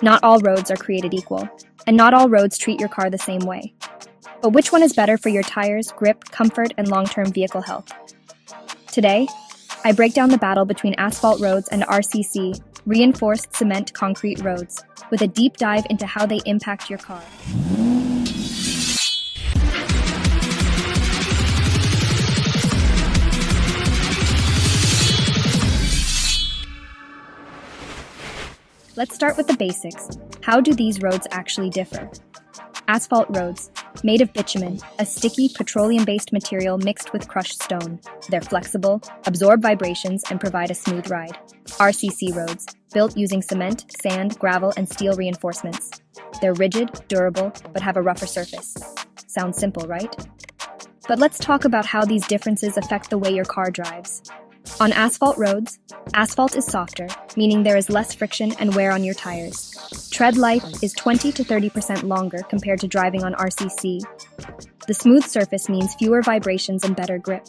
Not all roads are created equal, and not all roads treat your car the same way. But which one is better for your tires, grip, comfort, and long-term vehicle health? Today, I break down the battle between asphalt roads and RCC, reinforced cement concrete roads, with a deep dive into how they impact your car. Let's start with the basics. How do these roads actually differ? Asphalt roads, made of bitumen, a sticky petroleum-based material mixed with crushed stone. They're flexible, absorb vibrations, and provide a smooth ride. RCC roads, built using cement, sand, gravel, and steel reinforcements. They're rigid, durable, but have a rougher surface. Sounds simple, right? But let's talk about how these differences affect the way your car drives. On asphalt roads, asphalt is softer, meaning there is less friction and wear on your tires. Tread life is 20 to 30% longer compared to driving on RCC. The smooth surface means fewer vibrations and better grip.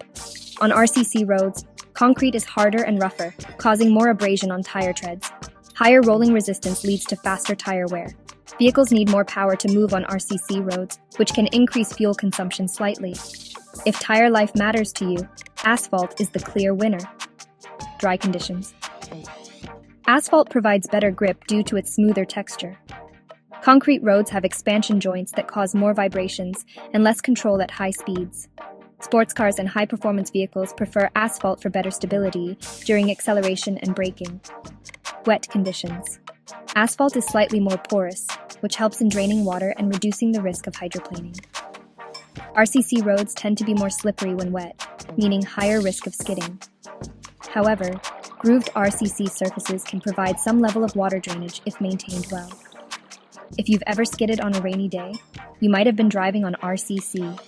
On RCC roads, concrete is harder and rougher, causing more abrasion on tire treads. Higher rolling resistance leads to faster tire wear. Vehicles need more power to move on RCC roads, which can increase fuel consumption slightly. If tire life matters to you, asphalt is the clear winner. Dry conditions. Asphalt provides better grip due to its smoother texture. Concrete roads have expansion joints that cause more vibrations and less control at high speeds. Sports cars and high-performance vehicles prefer asphalt for better stability during acceleration and braking. Wet conditions. Asphalt is slightly more porous, which helps in draining water and reducing the risk of hydroplaning. RCC roads tend to be more slippery when wet, meaning higher risk of skidding. However, grooved RCC surfaces can provide some level of water drainage if maintained well. If you've ever skidded on a rainy day, you might have been driving on RCC.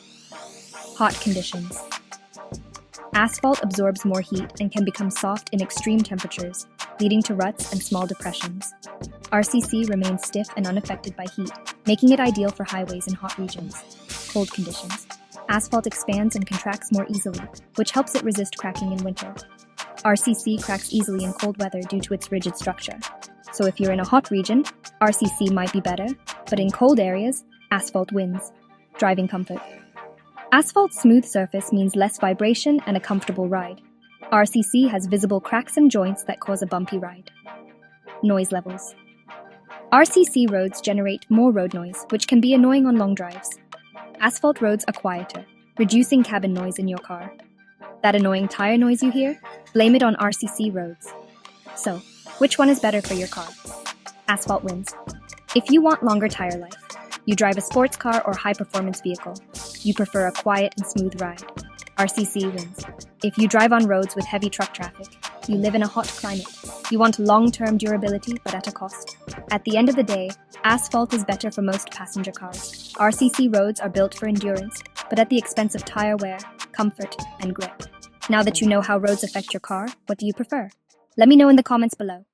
Hot conditions. Asphalt absorbs more heat and can become soft in extreme temperatures, leading to ruts and small depressions. RCC remains stiff and unaffected by heat, making it ideal for highways in hot regions. Cold conditions. Asphalt expands and contracts more easily, which helps it resist cracking in winter. RCC cracks easily in cold weather due to its rigid structure. So if you're in a hot region, RCC might be better, but in cold areas, asphalt wins. Driving comfort. Asphalt's smooth surface means less vibration and a comfortable ride. RCC has visible cracks and joints that cause a bumpy ride. Noise levels. RCC roads generate more road noise, which can be annoying on long drives. Asphalt roads are quieter, reducing cabin noise in your car. That annoying tire noise you hear? Blame it on RCC roads. So, which one is better for your car? Asphalt wins. If you want longer tire life, you drive a sports car or high-performance vehicle. You prefer a quiet and smooth ride. RCC wins. If you drive on roads with heavy truck traffic, you live in a hot climate. You want long-term durability, but at a cost. At the end of the day, asphalt is better for most passenger cars. RCC roads are built for endurance, but at the expense of tire wear, comfort, and grip. Now that you know how roads affect your car, what do you prefer? Let me know in the comments below.